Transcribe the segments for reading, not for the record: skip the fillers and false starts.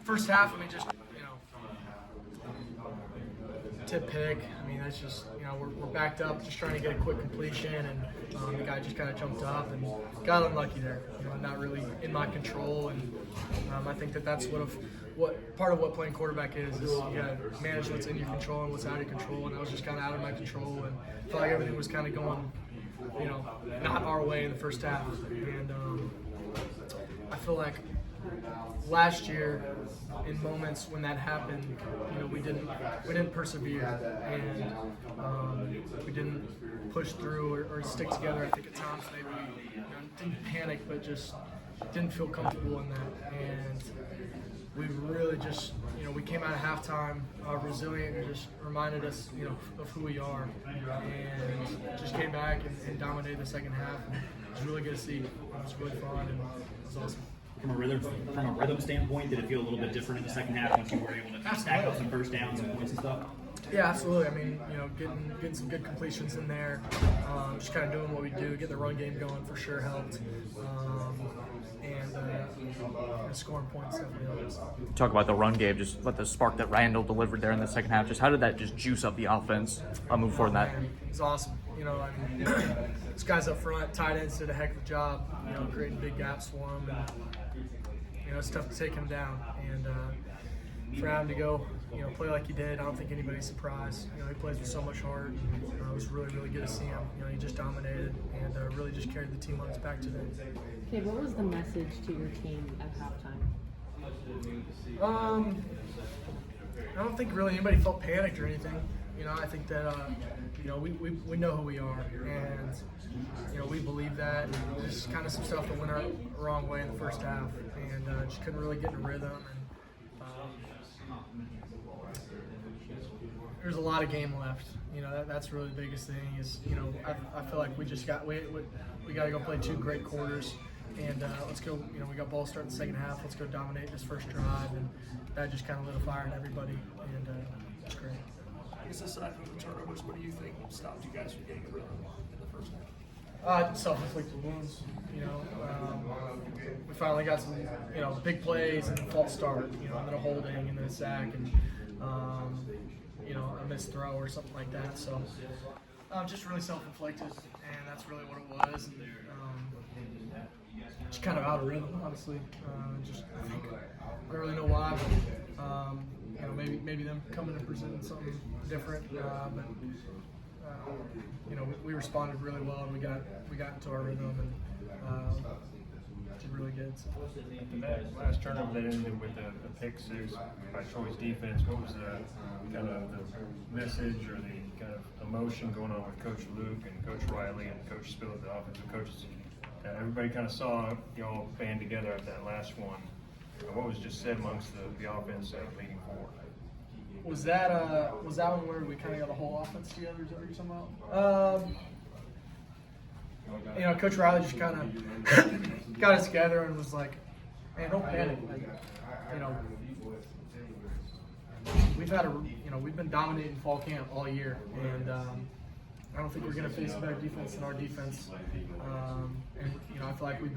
First half, I mean, just, tip pick. I mean, that's just, we're backed up, just trying to get a quick completion, and the guy just kind of jumped up and got unlucky there. Not really in my control, and I think that's what part of what playing quarterback is you got to manage what's in your control and what's out of your control, and I was just kind of out of my control, and I felt like everything was kind of going, not our way in the first half, and I feel like last year, in moments when that happened, we didn't persevere, and we didn't push through or stick together. I think at times maybe we didn't panic, but just didn't feel comfortable in that. And we really just, we came out of halftime resilient and just reminded us, of who we are, and just came back and dominated the second half. And it was really good to see. It was really fun, and it was awesome. From a rhythm standpoint, did it feel a little bit different in the second half once you were able to stack up some first downs and points and stuff? Yeah, absolutely. I mean, getting some good completions in there, just kind of doing what we do, getting the run game going for sure helped, and scoring points definitely helps. Talk about the run game, just what the spark that Randall delivered there in the second half. Just how did that just juice up the offense? Move forward in that. It was awesome. These guys up front, tight ends did a heck of a job, creating big gaps for him. And, it's tough to take him down, and for him to go, play like he did, I don't think anybody's surprised. He plays with so much heart. It was really, really good to see him. He just dominated and really just carried the team on his back today. Okay, what was the message to your team at halftime? I don't think really anybody felt panicked or anything. I think that we know who we are, and we believe that. And just kind of some stuff that went our wrong way in the first half, and just couldn't really get in a rhythm. And there's a lot of game left. That's really the biggest thing. Is I feel like we got to go play 2 great quarters, and let's go. We got ball start in the second half. Let's go dominate this first drive, and that just kind of lit a fire in everybody, and it's great. I guess aside from the turnovers, what do you think stopped you guys from getting a rhythm in the first half? Self-inflicted wounds. We finally got some, big plays and a false start. And then a holding and then a sack and a missed throw or something like that. So just really self-inflicted, and that's really what it was. And just kind of out of rhythm, honestly. I think I don't really know why. But, maybe them coming and presenting something different, but we responded really well, and we got into our rhythm, and did really good. So. That last turnover that ended with the pick six by Troy's defense, what was the kind of the message or the kind of emotion going on with Coach Luke and Coach Riley and Coach Spillett, the offensive coaches? Everybody kind of saw y'all band together at that last one. What was just said amongst the offense leading forward? Was that one where we kind of got the whole offense together? Is that what you're talking about? Coach Riley just kind of got us together and was like, "Man, don't panic." We've been dominating fall camp all year, and I don't think we're going to face a better defense than our defense. And I feel like we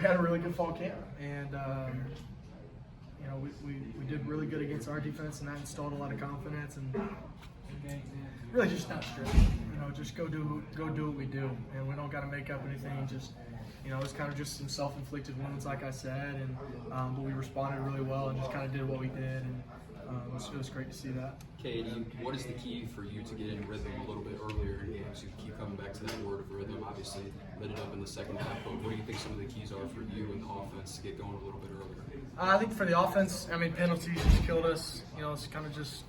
had a really good fall camp, and we did really good against our defense, and that installed a lot of confidence, and really just not stressed. Just go do what we do, and we don't got to make up anything. Just it was kind of just some self-inflicted wounds, like I said, and but we responded really well and just kind of did what we did, and it was great to see that. Cade, what is the key for you to get in rhythm a little bit earlier in games? You keep coming back to that word of rhythm. Obviously, lit it up in the second half, but what do you think some of the keys are for you and the offense to get going a little bit earlier? I think for the offense, penalties just killed us. It's kind of just,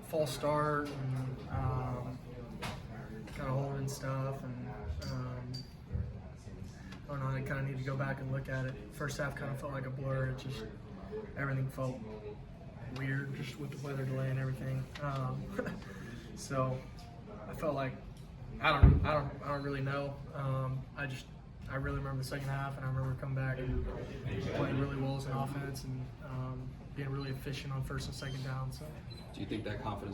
false start and kind of holding stuff, and I don't know. I kind of need to go back and look at it. First half kind of felt like a blur. It just everything felt weird, just with the weather delay and everything. So I felt like I don't really know. I really remember the second half, and I remember coming back and playing really well as an offense, and being really efficient on first and second down. So, do you think that confidence